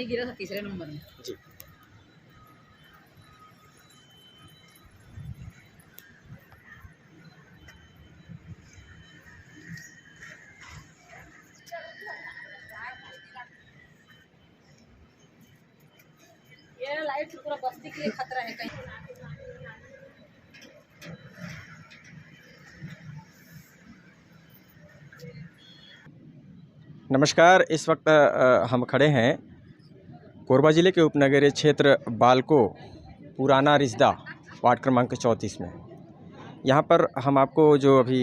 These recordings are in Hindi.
नहीं गिरा था, तीसरे नंबर में जी। ये लाइट से पूरा बस्ती के लिए खतरा है कहीं। नमस्कार, इस वक्त हम खड़े हैं कोरबा ज़िले के उपनगरीय क्षेत्र बालको पुराना रिश्दा वार्ड क्रमांक 34 में। यहाँ पर हम आपको जो अभी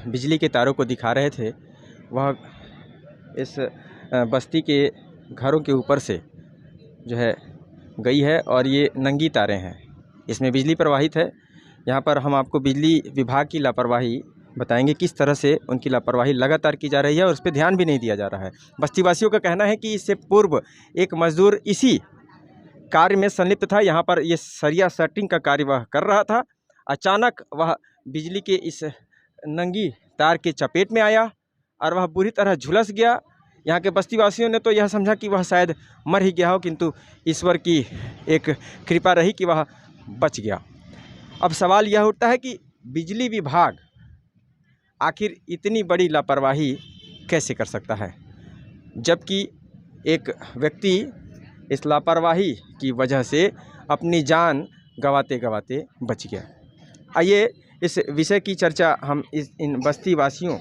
बिजली के तारों को दिखा रहे थे, वह इस बस्ती के घरों के ऊपर से जो है गई है और ये नंगी तारें हैं, इसमें बिजली प्रवाहित है। यहाँ पर हम आपको बिजली विभाग की लापरवाही बताएंगे, किस तरह से उनकी लापरवाही लगातार की जा रही है और उस पर ध्यान भी नहीं दिया जा रहा है। बस्तीवासियों का कहना है कि इससे पूर्व एक मजदूर इसी कार्य में संलिप्त था। यहाँ पर ये सरिया सेटिंग का कार्य वह कर रहा था। अचानक वह बिजली के इस नंगी तार के चपेट में आया और वह बुरी तरह झुलस गया। यहाँ के बस्तीवासियों ने तो यह समझा कि वह शायद मर ही गया हो, किंतु ईश्वर की एक कृपा रही कि वह बच गया। अब सवाल यह उठता है कि बिजली विभाग आखिर इतनी बड़ी लापरवाही कैसे कर सकता है, जबकि एक व्यक्ति इस लापरवाही की वजह से अपनी जान गंवाते गंवाते बच गया। आइए इस विषय की चर्चा हम इन बस्ती वासियों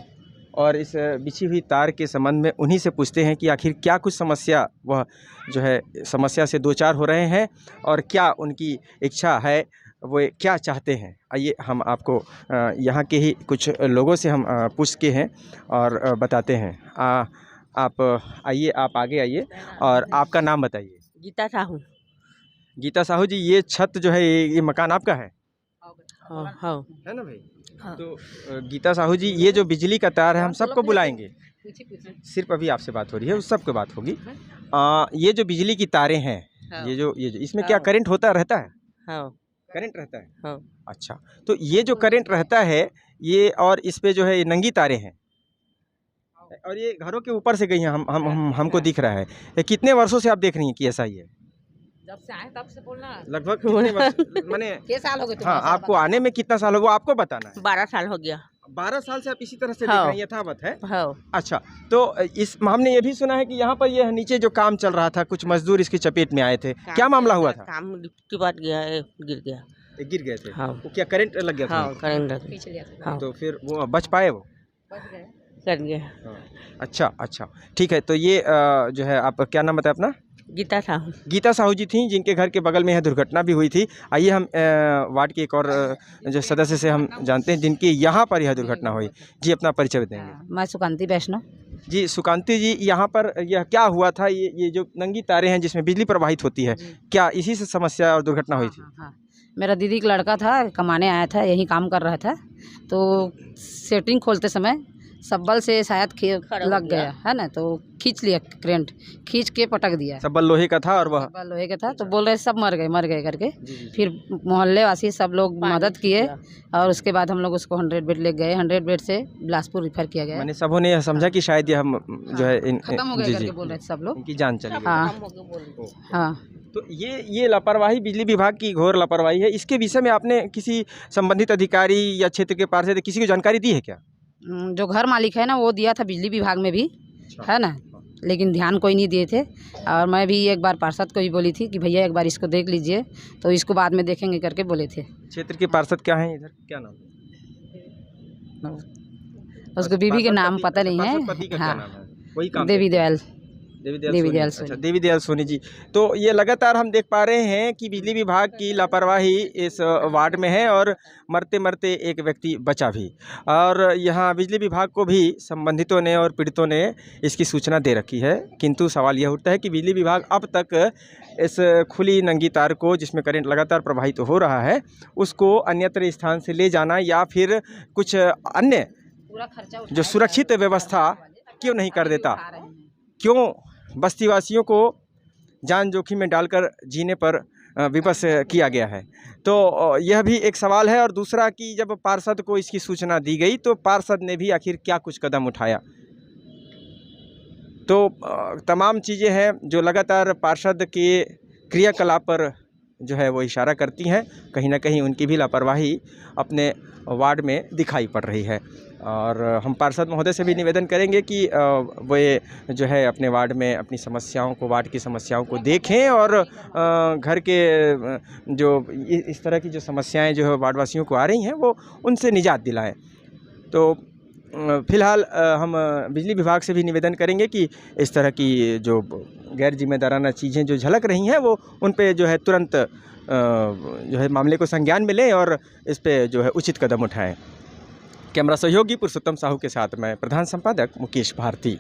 और इस बिछी हुई तार के संबंध में उन्हीं से पूछते हैं कि आखिर क्या कुछ समस्या वह जो है समस्या से दो चार हो रहे हैं और क्या उनकी इच्छा है, वो क्या चाहते हैं। आइए हम आपको यहाँ के ही कुछ लोगों से हम पूछ के हैं और बताते हैं। आप आइए, आप आगे आइए और आपका नाम बताइए। गीता साहू। गीता साहू जी, ये छत जो है ये मकान आपका है? हाँ हाँ है ना भाई? हाँ। तो गीता साहू जी, ये जो बिजली का तार है हम सबको बुलाएंगे, सिर्फ अभी आपसे बात हो रही है, उस सबको बात होगी। ये जो बिजली की तारें हैं, ये जो इसमें क्या करंट होता रहता है? हाँ करंट रहता है। हाँ। अच्छा, तो ये जो करंट रहता है ये, और इस पे जो है ये नंगी तारें हैं और ये घरों के ऊपर से गई हैं, हमको दिख रहा है। ये कितने वर्षों से आप देख रही हैं कि ऐसा ही है? जब से आए तब से बोलना। लगभग कितने वर्ष माने? कितने साल हो गए? हाँ, आपको आने में कितना साल हो, वो आपको बताना है। 12 साल हो गया। 12 साल से आप इसी तरह से देख हाँ। रहे हैं, यथावत है? हाँ। अच्छा, तो इस हमने ये भी सुना है कि यहाँ पर ये नीचे जो काम चल रहा था, कुछ मजदूर इसकी चपेट में आए थे, क्या मामला हुआ था? काम की बात गया है, गिर गया। गिर गए थे? हाँ। वो क्या करंट लग गया था? हाँ, करंट लग पीछे लिया गया। था। हाँ। तो फिर वो बच पाए वो? बच गए। कर गया। अच्छा अच्छा, ठीक है। तो ये जो है, आप क्या नाम बताया अपना? गीता साहू। गीता साहू जी थी, जिनके घर के बगल में यह दुर्घटना भी हुई थी। आइए हम वार्ड के एक और जो सदस्य से हम जानते हैं जिनकी यहाँ पर यह दुर्घटना हुई। जी, अपना परिचय देंगे। मैं सुकांती वैष्णव। जी सुकांती जी, यहाँ पर यह क्या हुआ था? ये जो नंगी तारें हैं जिसमें बिजली प्रवाहित होती है, क्या इसी से समस्या और दुर्घटना हुई थी? हाँ, मेरा दीदी का लड़का था, कमाने आया था, यही काम कर रहा था, तो सेटिंग खोलते समय सब्बल से शायद लग गया है ना, तो खींच लिया, करंट खींच के पटक दिया। सब्बल लोहे का था और वह सब्बल लोहे का था, तो बोल रहे सब मर गए करके। फिर मोहल्ले वासी सब लोग मदद किए और उसके बाद हम लोग उसको 100 बेड ले गए। 100 बेड से बिलासपुर रिफर किया गया। मैंने सबों ने यह समझा कि शायद यह जो है खत्म हो गया करके बोल रहे थे सब लोग, इनकी जान चली गई। हाँ हाँ। तो ये लापरवाही बिजली विभाग की घोर लापरवाही है। इसके विषय में आपने किसी संबंधित अधिकारी या क्षेत्र के पार्षद किसी को जानकारी दी है क्या? जो घर मालिक है ना, वो दिया था बिजली विभाग में भी, है ना, लेकिन ध्यान कोई नहीं दिए थे। और मैं भी एक बार पार्षद को भी बोली थी कि भैया एक बार इसको देख लीजिए, तो इसको बाद में देखेंगे करके बोले थे। क्षेत्र के पार्षद क्या हैं इधर, क्या नाम? उसको बीबी के नाम पता नहीं है। हाँ, देवी दयाल सोनी। देवी दयाल सोनी जी। तो ये लगातार हम देख पा रहे हैं कि बिजली विभाग की लापरवाही इस वार्ड में है और मरते मरते एक व्यक्ति बचा भी। और यहाँ बिजली विभाग को भी संबंधितों ने और पीड़ितों ने इसकी सूचना दे रखी है, किंतु सवाल यह उठता है कि बिजली विभाग अब तक इस खुली नंगी तार को, जिसमें करंट लगातार प्रवाहित हो रहा है, उसको अन्यत्र स्थान से ले जाना या फिर कुछ अन्य जो सुरक्षित व्यवस्था क्यों नहीं कर देता। क्यों बस्तीवासियों को जान जोखिम में डालकर जीने पर विवश किया गया है। तो यह भी एक सवाल है। और दूसरा कि जब पार्षद को इसकी सूचना दी गई तो पार्षद ने भी आखिर क्या कुछ कदम उठाया। तो तमाम चीज़ें हैं जो लगातार पार्षद के क्रियाकलाप पर जो है वो इशारा करती हैं। कहीं ना कहीं उनकी भी लापरवाही अपने वार्ड में दिखाई पड़ रही है। और हम पार्षद महोदय से भी निवेदन करेंगे कि वे जो है अपने वार्ड में अपनी समस्याओं को, वार्ड की समस्याओं को देखें और घर के जो इस तरह की जो समस्याएं जो है वार्डवासियों को आ रही हैं वो उनसे निजात दिलाएं। तो फ़िलहाल हम बिजली विभाग से भी निवेदन करेंगे कि इस तरह की जो गैर जिम्मेदाराना चीज़ें जो झलक रही हैं वो उन पे जो है तुरंत जो है मामले को संज्ञान में लें और इस पे जो है उचित कदम उठाएं। कैमरा सहयोगी पुरुषोत्तम साहू के साथ मैं प्रधान संपादक मुकेश भारती।